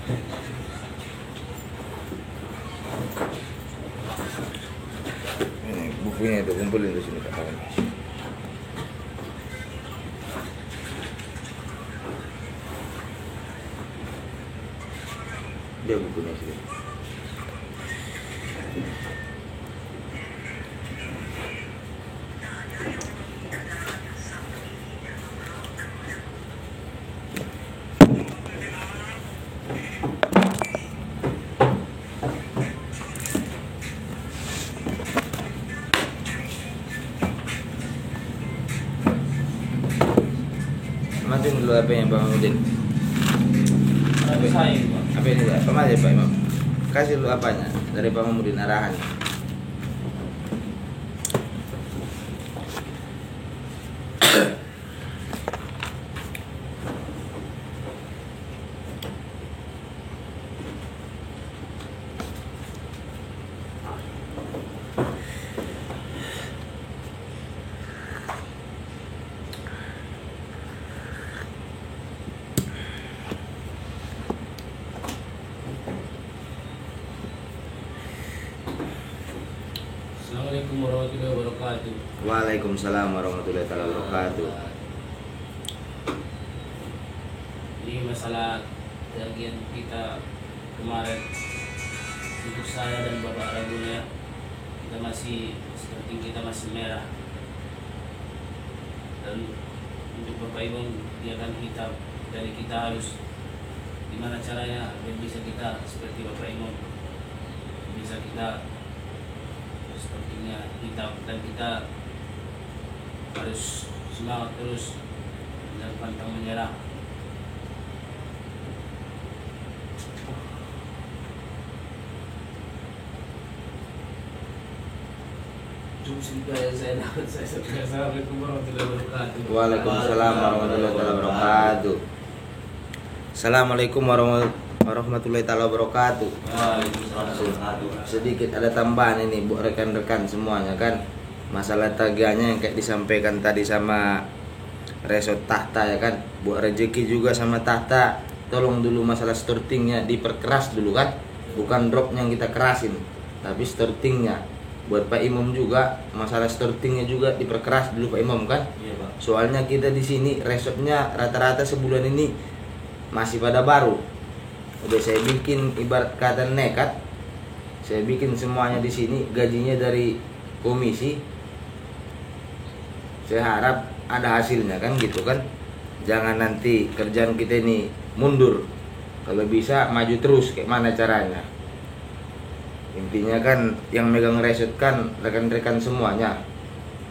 Ini bukunya itu kumpulin di sini kawan. Dia bukunya sini. Matiin dulu HP-nya Pak Mahmudin. Apa ini Pak? Apa aja Pak Imam? Kasih dulu apanya dari Pak Mahmudin arahannya. Assalamualaikum warahmatullahi wabarakatuh. Waalaikumsalam warahmatullahi wabarakatuh. Ini masalah bagian kita kemarin, untuk saya dan Bapak Ragunya, kita masih seperti kita masih merah, dan untuk Bapak Imam dia kan hitam. Jadi kita harus gimana caranya biar bisa kita seperti Bapak Imam, bisa kita sepertinya hitam, dan kita harus semangat terus dan pantang menyerah. Saya dapat saya Assalamualaikum warahmatullahi wabarakatuh. Waalaikumsalam warahmatullahi wabarakatuh. Assalamualaikum warahmatullahi wabarakatuh. Sedikit ada tambahan ini buat rekan-rekan semuanya kan, masalah tagihannya yang kayak disampaikan tadi sama resort tahta ya kan, buat rezeki juga sama tahta. Tolong dulu masalah stortingnya diperkeras dulu kan, bukan dropnya yang kita kerasin, tapi stortingnya. Buat Pak Imam juga masalah stortingnya juga diperkeras dulu Pak Imam kan. Iya, Pak. Soalnya kita di sini resortnya rata-rata sebulan ini masih pada baru. Udah saya bikin ibarat kata nekat, saya bikin semuanya di sini, gajinya dari komisi. Saya harap ada hasilnya kan gitu kan. Jangan nanti kerjaan kita ini mundur. Kalau bisa maju terus, kayak mana caranya. Intinya kan yang megang resort kan rekan-rekan semuanya.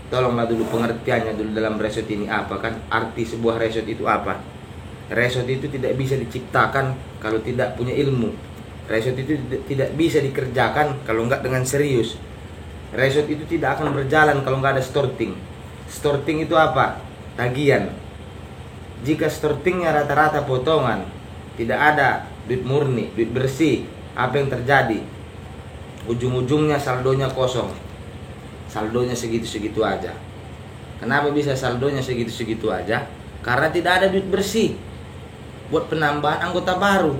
Tolonglah dulu pengertiannya dulu dalam resort ini apa kan. Arti sebuah resort itu apa. Resort itu tidak bisa diciptakan kalau tidak punya ilmu. Resort itu tidak bisa dikerjakan kalau enggak dengan serius. Resort itu tidak akan berjalan kalau enggak ada storting. Storting itu apa? Tagihan. Jika stortingnya rata-rata potongan, tidak ada duit murni, duit bersih, apa yang terjadi? Ujung-ujungnya saldonya kosong. Saldonya segitu-segitu aja. Kenapa bisa saldonya segitu-segitu aja? Karena tidak ada duit bersih buat penambahan anggota baru.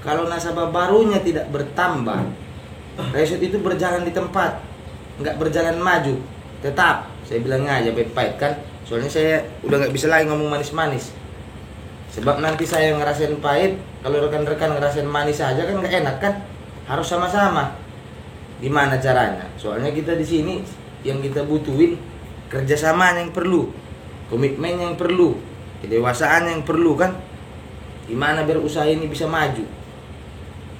Kalau nasabah barunya tidak bertambah, resort itu berjalan di tempat, nggak berjalan maju. Tetap, saya bilang aja pahit kan. Soalnya saya udah nggak bisa lagi ngomong manis-manis. Sebab nanti saya ngerasain pahit, kalau rekan-rekan ngerasain manis aja kan nggak enak kan. Harus sama-sama. Gimana caranya? Soalnya kita di sini yang kita butuhin kerjasamanya yang perlu, komitmen yang perlu, kedewasaan yang perlu kan. Gimana biar usaha ini bisa maju?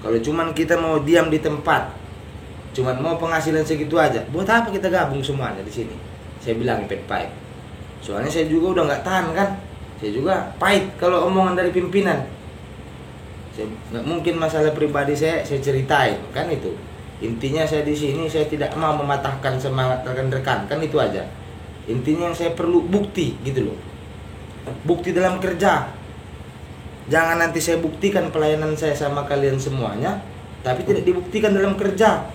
Kalau cuman kita mau diam di tempat, cuman mau penghasilan segitu aja, buat apa kita gabung semuanya di sini? Saya bilang pahit. Soalnya saya juga udah nggak tahan kan. Saya juga pahit kalau omongan dari pimpinan. Saya nggak mungkin masalah pribadi saya ceritain kan itu. Intinya saya di sini saya tidak mau mematahkan semangat rekan-rekan kan itu aja. Intinya yang saya perlu bukti gitu loh. Bukti dalam kerja. Jangan nanti saya buktikan pelayanan saya sama kalian semuanya, tapi tidak dibuktikan dalam kerja.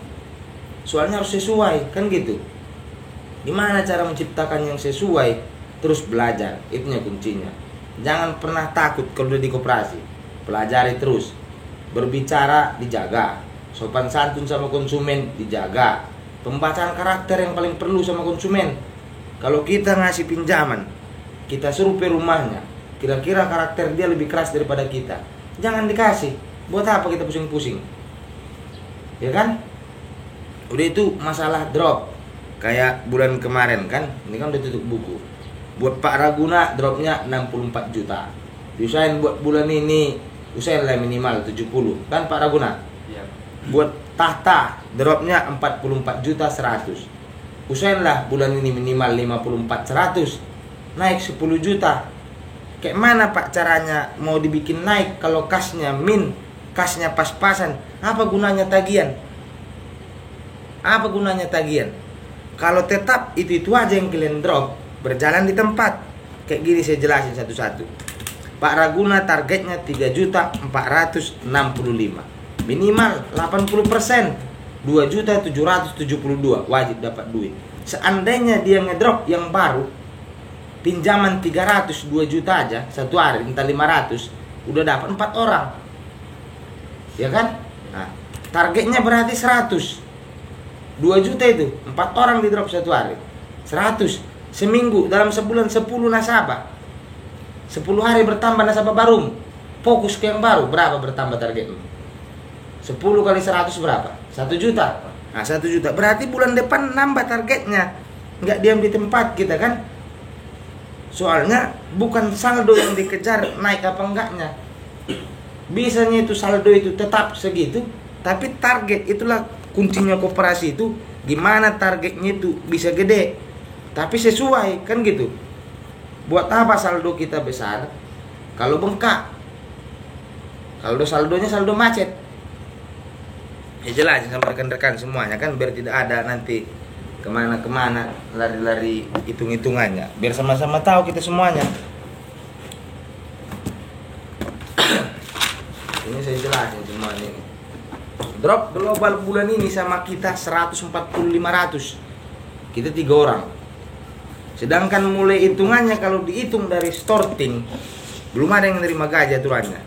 Soalnya harus sesuai kan gitu. Gimana cara menciptakan yang sesuai? Terus belajar, itunya kuncinya. Jangan pernah takut kalau udah di koperasi. Pelajari terus. berbicara dijaga, sopan santun sama konsumen dijaga, pembacaan karakter yang paling perlu sama konsumen. Kalau kita ngasih pinjaman, kita survei rumahnya, kira-kira karakter dia lebih keras daripada kita, jangan dikasih. Buat apa kita pusing-pusing, ya kan? Udah itu masalah drop. Kayak bulan kemarin kan, ini kan udah tutup buku. Buat Pak Raguna dropnya 64 juta. Diusahain buat bulan ini, usahain lah minimal 70 kan Pak Raguna. Ya. Buat Tahta dropnya 44 juta 100. Usahain lah bulan ini minimal 54 100. Naik 10 juta. Kayak mana Pak caranya mau dibikin naik kalau kasnya kasnya pas-pasan? Apa gunanya tagihan? Apa gunanya tagihan? Kalau tetap itu aja yang kalian drop, berjalan di tempat. Kayak gini saya jelasin satu-satu. Pak Raguna targetnya 3.465. Minimal 80%. 2.772 wajib dapat duit. Seandainya dia ngedrop yang baru, pinjaman 300 2 juta aja satu hari, entah 500, udah dapat 4 orang. Ya kan? Nah, targetnya berarti 100. 2 juta itu 4 orang di drop satu hari. 100 seminggu, dalam sebulan 10 nasabah. 10 hari bertambah nasabah baru. Fokus ke yang baru, berapa bertambah targetmu? 10 kali 100 berapa? 1 juta. Nah, 1 juta. Berarti bulan depan nambah targetnya. Nggak diam di tempat kita kan? Soalnya bukan saldo yang dikejar naik apa enggaknya. Bisanya itu saldo itu tetap segitu, tapi target itulah kuncinya koperasi itu. Gimana targetnya itu bisa gede, tapi sesuai kan gitu. Buat apa saldo kita besar kalau bengkak? Kalau saldonya saldo macet. Ya jelas sama rekan-rekan semuanya kan, biar tidak ada nanti kemana-kemana lari-lari hitung-hitungannya, biar sama-sama tahu kita semuanya. Ini saya jelasin semuanya ini. Drop global bulan ini sama kita 140-500. Kita 3 orang. Sedangkan mulai hitungannya kalau dihitung dari starting, belum ada yang nerima gaji aturannya.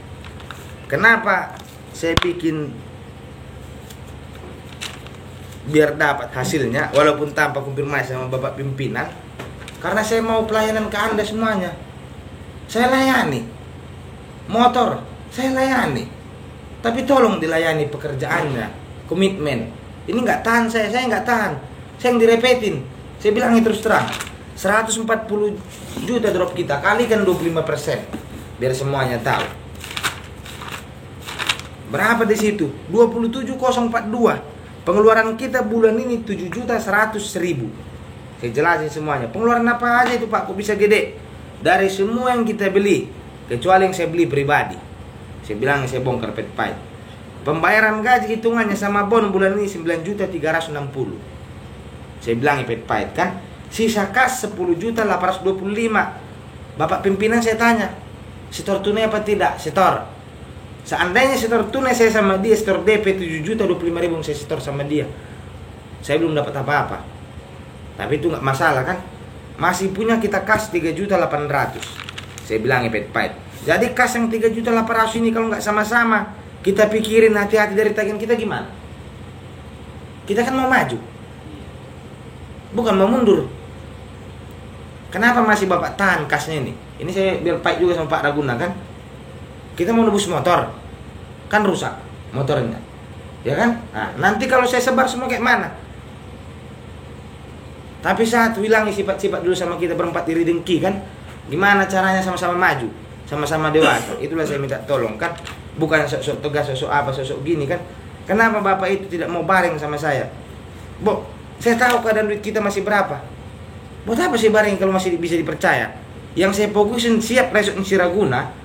Kenapa saya bikin biar dapat hasilnya walaupun tanpa konfirmasi sama Bapak pimpinan? Karena saya mau pelayanan ke Anda semuanya. Saya layani motor, saya layani, tapi tolong dilayani pekerjaannya, komitmen. Ini nggak tahan saya nggak tahan. Saya yang direpetin. Saya bilang terus terang, 140 juta drop kita kalikan 25%, biar semuanya tahu. Berapa di situ? 27.042. Pengeluaran kita bulan ini 7.100.000. Saya jelasin semuanya. Pengeluaran apa aja itu Pak, kok bisa gede? Dari semua yang kita beli, kecuali yang saya beli pribadi. Saya bilang saya bongkar pet pipe. Pembayaran gaji hitungannya sama bon bulan ini 9.360. Saya bilang pet pipe kan. Sisa kas 10.825. Bapak pimpinan saya tanya, setor tunai apa tidak? Setor. Seandainya setor tunai saya sama dia, setor DP 7.025.000 saya setor sama dia, saya belum dapat apa-apa. Tapi itu nggak masalah kan? Masih punya kita kas 3.800. Saya bilang pet pipe. Jadi kas yang 3.800 ini kalau nggak sama-sama kita pikirin hati-hati dari tagihan kita gimana? Kita kan mau maju, bukan mau mundur. Kenapa masih Bapak tahan kasnya ini? Ini saya biar fight juga sama Pak Raguna kan. Kita mau nebus motor, kan rusak motornya, ya kan? Nah, nanti kalau saya sebar semua kayak mana? Tapi saat hilangi sifat-sifat dulu sama kita berempat iri dengki kan? Gimana caranya sama-sama maju, sama-sama dewasa? Itulah saya minta tolong kan? Bukan sosok tegas, sosok apa, sosok gini kan? Kenapa Bapak itu tidak mau bareng sama saya? Bo, saya tahu keadaan duit kita masih berapa. Buat apa sih bareng kalau masih bisa dipercaya? Yang saya fokusin siap resort si Raguna.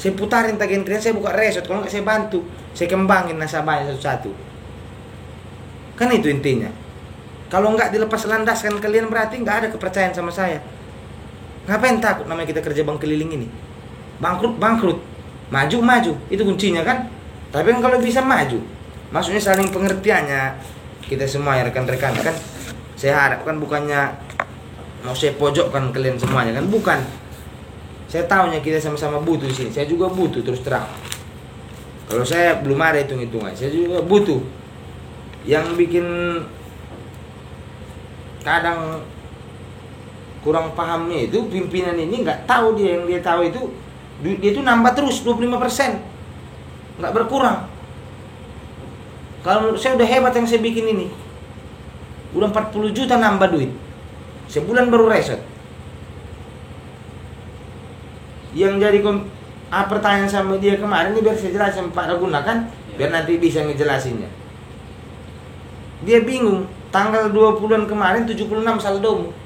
Saya putarin tagihan klien, saya buka resort. Kalau nggak saya bantu, saya kembangin nasabahnya satu-satu. Kan itu intinya. Kalau nggak dilepas landaskan kalian berarti nggak ada kepercayaan sama saya. Ngapain takut namanya kita kerja bank keliling ini? Bangkrut, maju, itu kuncinya kan. Tapi kan kalau bisa maju, maksudnya saling pengertiannya kita semua ya rekan-rekan kan. Saya harapkan bukannya mau saya pojokkan kalian semuanya kan, bukan. Saya tahunya kita sama-sama butuh di sini. Saya juga butuh terus terang. Kalau saya belum ada hitung-hitungan, saya juga butuh. Yang bikin kadang kurang pahamnya itu pimpinan ini nggak tahu, dia yang dia tahu itu duit dia itu nambah terus 25%, nggak berkurang. Kalau menurut saya udah hebat yang saya bikin ini, udah 40 juta nambah duit sebulan baru reset. Yang jadi pertanyaan sama dia kemarin ini biar saya jelasin Pak Raguna kan, biar nanti bisa ngejelasinnya. Dia bingung, tanggal 20-an kemarin 76 saldomu,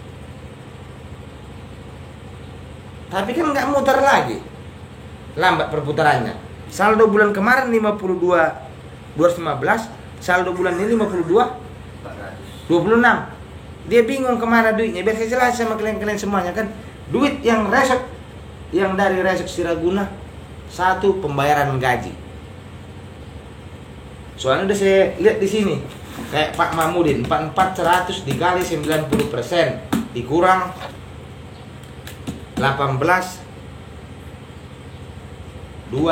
tapi kan nggak muter lagi, lambat perputarannya. Saldo bulan kemarin 52.215, saldo bulan ini 52.26. Dia bingung kemana duitnya. Biar saya jelasin sama kalian semuanya kan. Duit yang resek, yang dari resek Siraguna, satu pembayaran gaji. Soalnya udah saya lihat di sini, kayak Pak Mahmudin 44.100 dikali 90% dikurang 18.255.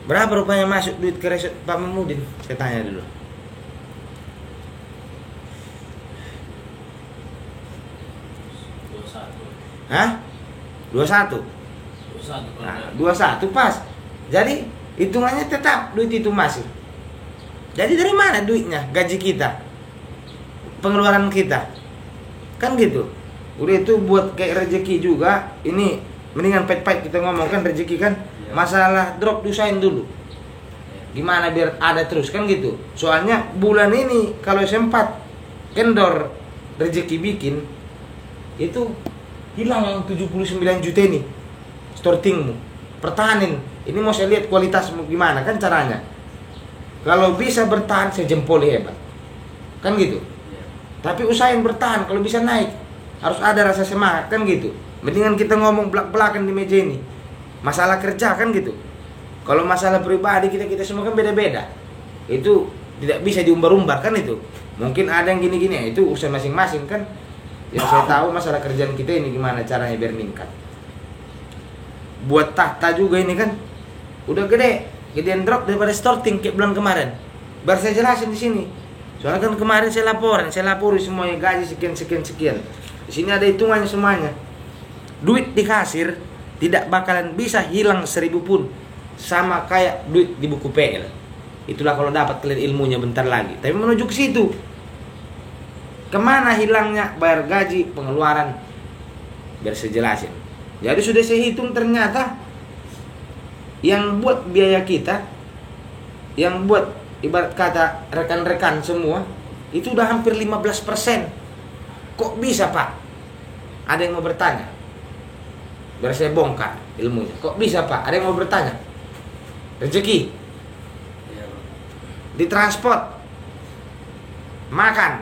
Berapa rupanya masuk duit ke resep Pak Mahmudin? Saya tanya dulu. Hah? 21. Nah, 21 pas. Jadi hitungannya tetap duit itu masih. Jadi dari mana duitnya? Gaji kita, pengeluaran kita, kan gitu. Udah itu buat kayak rezeki juga. Ini mendingan pet-pet kita ngomongkan rezeki kan. Masalah drop usahain dulu. Gimana biar ada terus kan gitu. Soalnya bulan ini kalau sempat kendor rezeki bikin itu hilang yang 79 juta ini. Stortingmu, pertahanin. Ini mau saya lihat kualitasmu gimana kan caranya. Kalau bisa bertahan saya jempoli hebat, kan gitu. Tapi usahain bertahan. Kalau bisa naik harus ada rasa semangat kan gitu. Mendingan kita ngomong belak-belakan di meja ini. Masalah kerja kan gitu. Kalau masalah pribadi kita semua kan beda-beda. Itu tidak bisa diumbar-umbar kan itu. Mungkin ada yang gini-gini, itu usaha masing-masing kan. Yang saya tahu masalah kerjaan kita ini gimana caranya biar meningkat. Buat tahta juga ini kan udah gedean drop daripada starting kayak bulan kemarin. Biar saya jelasin di sini. Soalnya kan kemarin saya lapori semuanya gaji sekian. Di sini ada hitungannya semuanya. Duit di kasir tidak bakalan bisa hilang 1000 pun, sama kayak duit di buku PL. Itulah kalau dapat kalian ilmunya bentar lagi. Tapi menuju ke situ. Kemana hilangnya bayar gaji, pengeluaran? Biar saya jelasin. Jadi sudah saya hitung ternyata yang buat biaya kita, yang buat ibarat kata rekan-rekan semua, itu udah hampir 15%. Kok bisa Pak? Ada yang mau bertanya? Biar saya bongkar ilmunya. Kok bisa Pak? Ada yang mau bertanya? Rezeki, di transport, makan,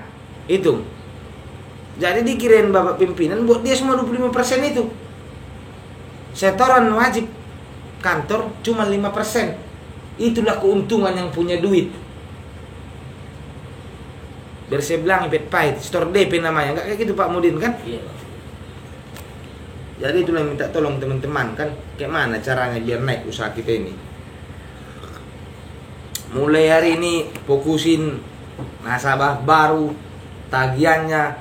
hitung. Jadi dikirain bapak pimpinan buat dia semua 25% itu. Setoran wajib kantor cuma 5%. Itulah keuntungan yang punya duit. Biar saya bilang pahit, store DP namanya. Enggak kayak gitu Pak Mudin kan? Iya. Jadi itulah yang minta tolong teman-teman kan. Kayak mana caranya biar naik usaha kita ini. Mulai hari ini fokusin nasabah baru, tagihannya.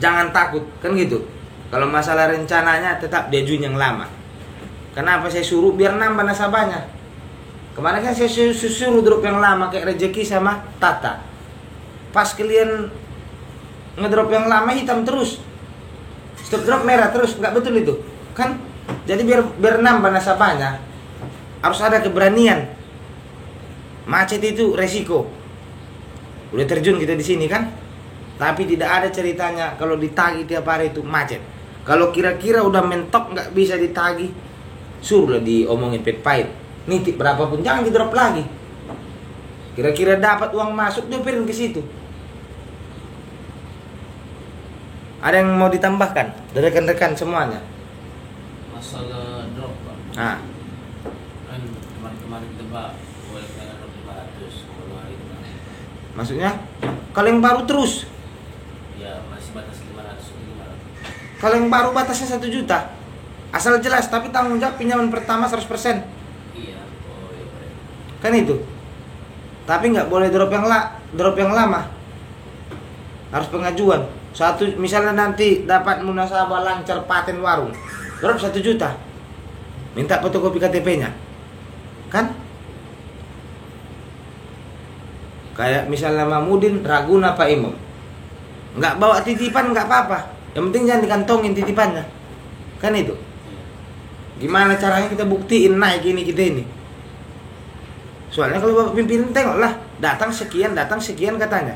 Jangan takut, kan gitu. Kalau masalah rencananya tetap diajuin yang lama. Kenapa saya suruh? Biar nambah nasabahnya. Kemarin kan saya suruh drop yang lama kayak rezeki sama Tata. Pas kalian ngedrop yang lama hitam terus. Stop drop merah terus, nggak betul itu. Kan? Jadi biar nambah nasabahnya harus ada keberanian. Macet itu resiko. Udah terjun kita di sini kan? Tapi tidak ada ceritanya kalau ditagih tiap hari itu macet. Kalau kira-kira udah mentok nggak bisa ditagih, suruhlah diomongin pahit. Nitip berapapun jangan di drop lagi. Kira-kira dapat uang masuk dia piring ke situ. Ada yang mau ditambahkan dari rekan-rekan semuanya? Masalah drop Pak. Nah, Kan kemarin kita Pak boleh dengan drop 500 kalau hari ini. maksudnya kalau yang baru terus. Ya masih batas 500. Kalau yang baru batasnya 1 juta. Asal jelas, tapi tanggung jawab pinjaman pertama 100%. Iya. Oh iya Pak. Kan itu. Tapi nggak boleh drop yang lama. Harus pengajuan. Satu, misalnya nanti dapat munasabah lancar paten warung, drop 1 juta. Minta fotokopi KTP-nya. Kan? Kayak misalnya Mamudin Raguna Pak Imam. Nggak bawa titipan nggak apa-apa. Yang penting jangan dikantongin titipannya. Kan itu. Gimana caranya kita buktiin naik ini kita ini? Soalnya kalau Bapak pimpinan tengoklah, datang sekian katanya.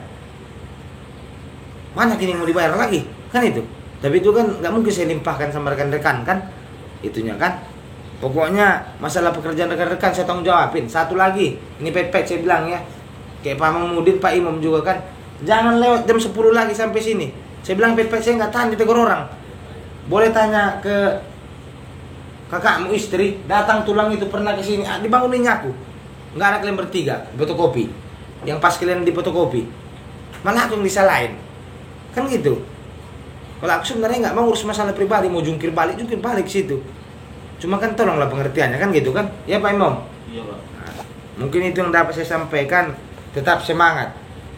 Mana kini mau dibayar lagi? Kan itu. Tapi itu kan nggak mungkin saya limpahkan sama rekan-rekan kan? Itunya kan. Pokoknya masalah pekerjaan rekan-rekan saya tanggung jawabin. Satu lagi, ini pepet saya bilang ya. Kayak Pak Mamudin, Pak Imam juga kan. Jangan lewat jam 10 lagi sampai sini. Saya bilang pepet saya nggak tahan ditegur orang. Boleh tanya ke kakakmu istri, datang tulang itu pernah ke sini, dibangunin aku. Nggak ada kalian bertiga, fotokopi. Yang pas kalian di fotokopi. Mana aku yang disalahin? Kan gitu. Kalau aku sebenarnya nggak mau urus masalah pribadi, mau jungkir balik situ. Cuma kan tolonglah pengertiannya kan gitu kan? Ya Pak Imam. Iya Pak. Nah, mungkin itu yang dapat saya sampaikan. Tetap semangat,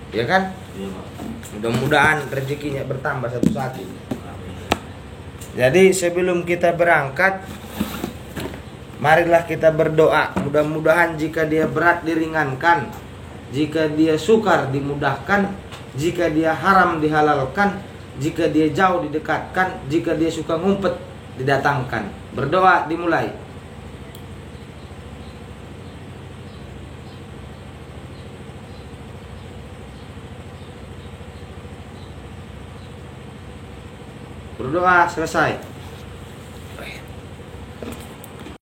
ya kan? Iya Pak. Mudah-mudahan rezekinya bertambah satu-satu. Jadi sebelum kita berangkat, marilah kita berdoa. Mudah-mudahan jika dia berat diringankan, jika dia sukar dimudahkan, jika dia haram dihalalkan, jika dia jauh didekatkan, jika dia suka ngumpet didatangkan. Berdoa dimulai. Berdoa selesai.